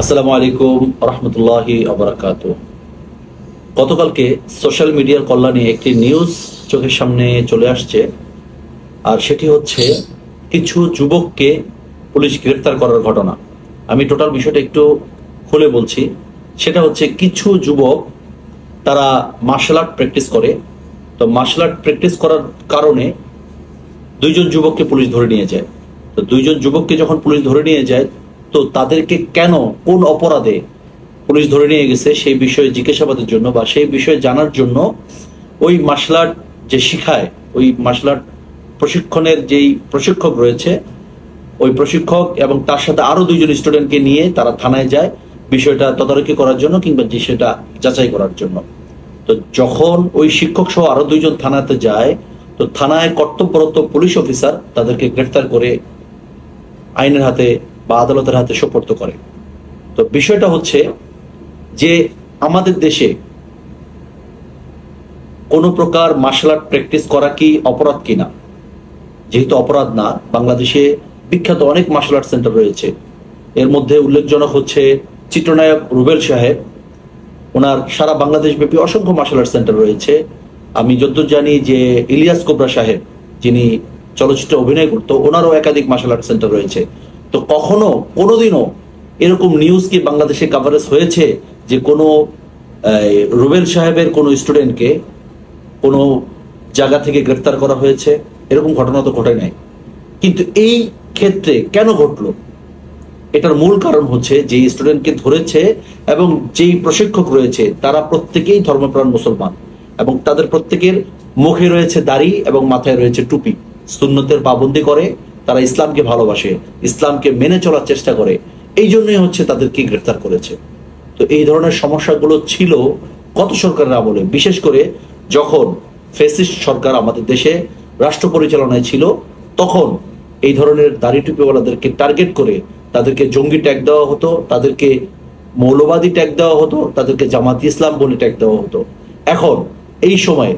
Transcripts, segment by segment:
আসসালামু আলাইকুম রহমতুল্লাহি আবরাকাতু। গতকালকে সোশ্যাল মিডিয়ার কল্যাণে একটি নিউজ চোখের সামনে চলে আসছে, আর সেটি হচ্ছে কিছু যুবককে পুলিশ গ্রেফতার করার ঘটনা। আমি টোটাল বিষয়টা একটু খুলে বলছি। সেটা হচ্ছে কিছু যুবক তারা মার্শাল আর্ট প্র্যাকটিস করে। তো মার্শাল আর্ট প্র্যাকটিস করার কারণে দুইজন যুবককে পুলিশ ধরে নিয়ে যায়। তো দুইজন যুবককে যখন পুলিশ ধরে নিয়ে যায়, তো তাদেরকে কেন, কোন অপরাধে পুলিশ ধরে নিয়ে গেছে সেই বিষয়ে জিজ্ঞাসাবাদের জন্য বা সেই বিষয়ে জানার জন্য ওই মার্শাল আর্ট যে শিখায়, ওই মার্শাল আর্ট প্রশিক্ষণের যেই প্রশিক্ষক রয়েছে, ওই প্রশিক্ষক এবং তার সাথে আরো দুইজন স্টুডেন্টকে নিয়ে তারা থানায় যায় বিষয়টা তদারকি করার জন্য কিংবা বিষয়টা যাচাই করার জন্য। তো যখন ওই শিক্ষক সহ আরো দুইজন থানাতে যায়, তো থানায় কর্তব্যরত পুলিশ অফিসার তাদেরকে গ্রেফতার করে আইনের হাতে বা আদালতের হাতে সোপর্দ করে। তো বিষয়টা হচ্ছে যে আমাদের দেশে কোনো প্রকার মার্শাল আর্ট প্র্যাকটিস করা কি অপরাধ কিনা? যেহেতু অপরাধ না, বাংলাদেশে বিখ্যাত অনেক মার্শাল আর্ট সেন্টার রয়েছে। এর মধ্যে উল্লেখজনক হচ্ছে চিত্রনায়ক রুবেল সাহেব, ওনার সারা বাংলাদেশ ব্যাপী অসংখ্য মার্শাল আর্ট সেন্টার রয়েছে। আমি যতদূর জানি যে ইলিয়াস কোবরা সাহেব, যিনি চলচ্চিত্রে অভিনয় করতো, ওনারও একাধিক মার্শাল আর্ট সেন্টার রয়েছে। তো কখনো কোনোদিনও এরকম নিউজ কি বাংলাদেশে কাভারেজ হয়েছে যে কোনো রুবেল সাহেবের কোনো স্টুডেন্টকে কোনো জায়গা থেকে গ্রেফতার করা হয়েছে? এরকম ঘটনা তো ঘটে নাই। কিন্তু এই ক্ষেত্রে কেন ঘটলো? এটার মূল কারণ হচ্ছে যে স্টুডেন্টকে ধরেছে এবং যেই প্রশিক্ষক রয়েছে তারা প্রত্যেকেই ধর্মপ্রাণ মুসলমান, এবং তাদের প্রত্যেকের মুখে রয়েছে দাড়ি এবং মাথায় রয়েছে টুপি। সুন্নতের পাবন্দি করে, তারা ইসলামকে ভালোবাসে, ইসলামকে মেনে চলার চেষ্টা করে। এই জন্যই হচ্ছে তাদেরকে গ্রেফতার করেছে। তো এই ধরনের সমস্যাগুলো ছিল গত সরকারের আমলে, বিশেষ করে যখন ফ্যাসিস্ট সরকার আমাদের দেশে রাষ্ট্র পরিচালনায় ছিল, তখন এই ধরনের দাড়ি টুপিওয়ালাদেরকে টার্গেট করে তাদেরকে জঙ্গি ট্যাগ দেওয়া হতো, তাদেরকে মৌলবাদী ট্যাগ দেওয়া হতো, তাদেরকে জামাতি ইসলাম বলে ট্যাগ দেওয়া হতো। এখন এই সময়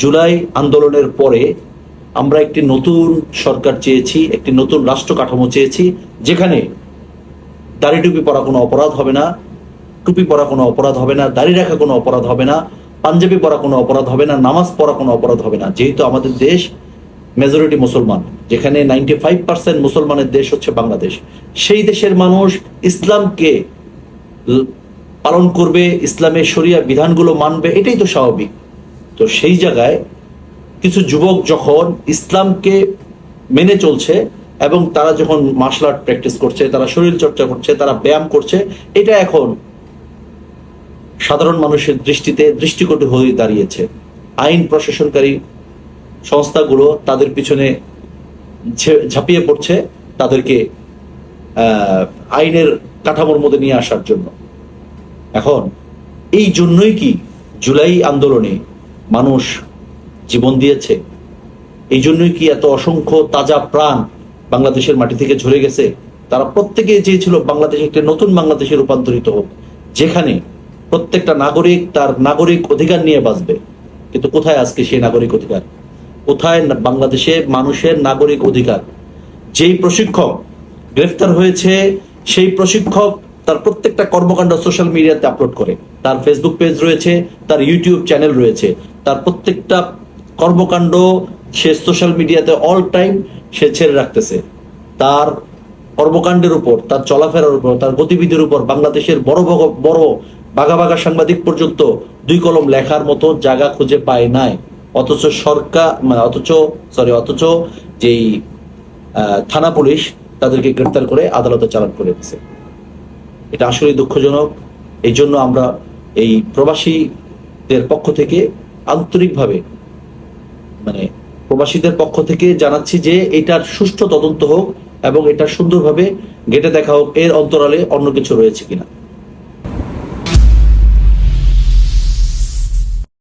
জুলাই আন্দোলনের পরে আমরা একটি নতুন সরকার চেয়েছি, একটি নতুন রাষ্ট্র কাঠামো চেয়েছি, যেখানে দাড়ি টুপি পরা কোনো অপরাধ হবে না, টুপি পরা কোনো অপরাধ হবে না, দাড়ি রাখা কোনো অপরাধ হবে না, পাঞ্জাবি পরা কোনো অপরাধ হবে না, নামাজ পড়া কোনো অপরাধ হবে না। যেহেতু আমাদের দেশ মেজরিটি মুসলমান, যেখানে 95% মুসলমানের দেশ হচ্ছে বাংলাদেশ, সেই দেশের মানুষ ইসলামকে পালন করবে, ইসলামের শরিয়া বিধানগুলো মানবে, এটাই তো স্বাভাবিক। তো সেই জায়গায় কিছু যুবক যখন ইসলামকে মেনে চলছে এবং তারা যখন মার্শাল আর্ট প্র্যাকটিস করছে, তারা শরীর চর্চা করছে, তারা ব্যায়াম করছে, এটা এখন সাধারণ মানুষের দৃষ্টিতে দৃষ্টিকটু হয়ে দাঁড়িয়েছে। আইন প্রশাসনকারী সংস্থাগুলো তাদের পিছনে ঝাঁপিয়ে পড়ছে তাদেরকে আইনের কাঠামোর মধ্যে নিয়ে আসার জন্য। এখন এই জন্যই কি জুলাই আন্দোলনে মানুষ জীবন দিয়েছে? এই জন্যই কি এত অসংখ্য তাজা প্রাণ বাংলাদেশের মাটি থেকে ঝরে গেছে? তারা প্রত্যেকে চেয়েছিল বাংলাদেশ একটা নতুন বাংলাদেশে রূপান্তরিত হোক, যেখানে প্রত্যেকটা নাগরিক তার নাগরিক অধিকার নিয়ে বাঁচবে। কিন্তু কোথায় আজকে সেই নাগরিক অধিকার? কোথায় বাংলাদেশে মানুষের নাগরিক অধিকার? যেই প্রশিক্ষক গ্রেফতার হয়েছে, সেই প্রশিক্ষক তার প্রত্যেকটা কর্মকাণ্ড সোশ্যাল মিডিয়াতে আপলোড করে। তার ফেসবুক পেজ রয়েছে, তার ইউটিউব চ্যানেল রয়েছে, তার প্রত্যেকটা কর্মকাণ্ড সে সোশ্যাল মিডিয়াতে অল টাইম সে ছেড়ে রাখতেছে। তার কর্মকাণ্ডের উপর, তার চলাফেরার উপর, তার গতিবিধির উপর বাংলাদেশের বড় বড় বাঘা বাঘা সাংবাদিক পর্যন্ত দুই কলম লেখার মতো জায়গা খুঁজে পায় নাই। অথচ অথচ যেই থানা পুলিশ তাদেরকে গ্রেফতার করে আদালতে চালান করে দিচ্ছে। এটা আসলে দুঃখজনক। এই জন্য আমরা এই প্রবাসীদের পক্ষ থেকে আন্তরিকভাবে প্রবাসীদের পক্ষ থেকে জানাচ্ছি যে এটার সুষ্ঠু তদন্ত হোক এবং এটা সুন্দরভাবে ঘেঁটে দেখা হোক এর অন্তরালে অন্য কিছু রয়েছে কিনা।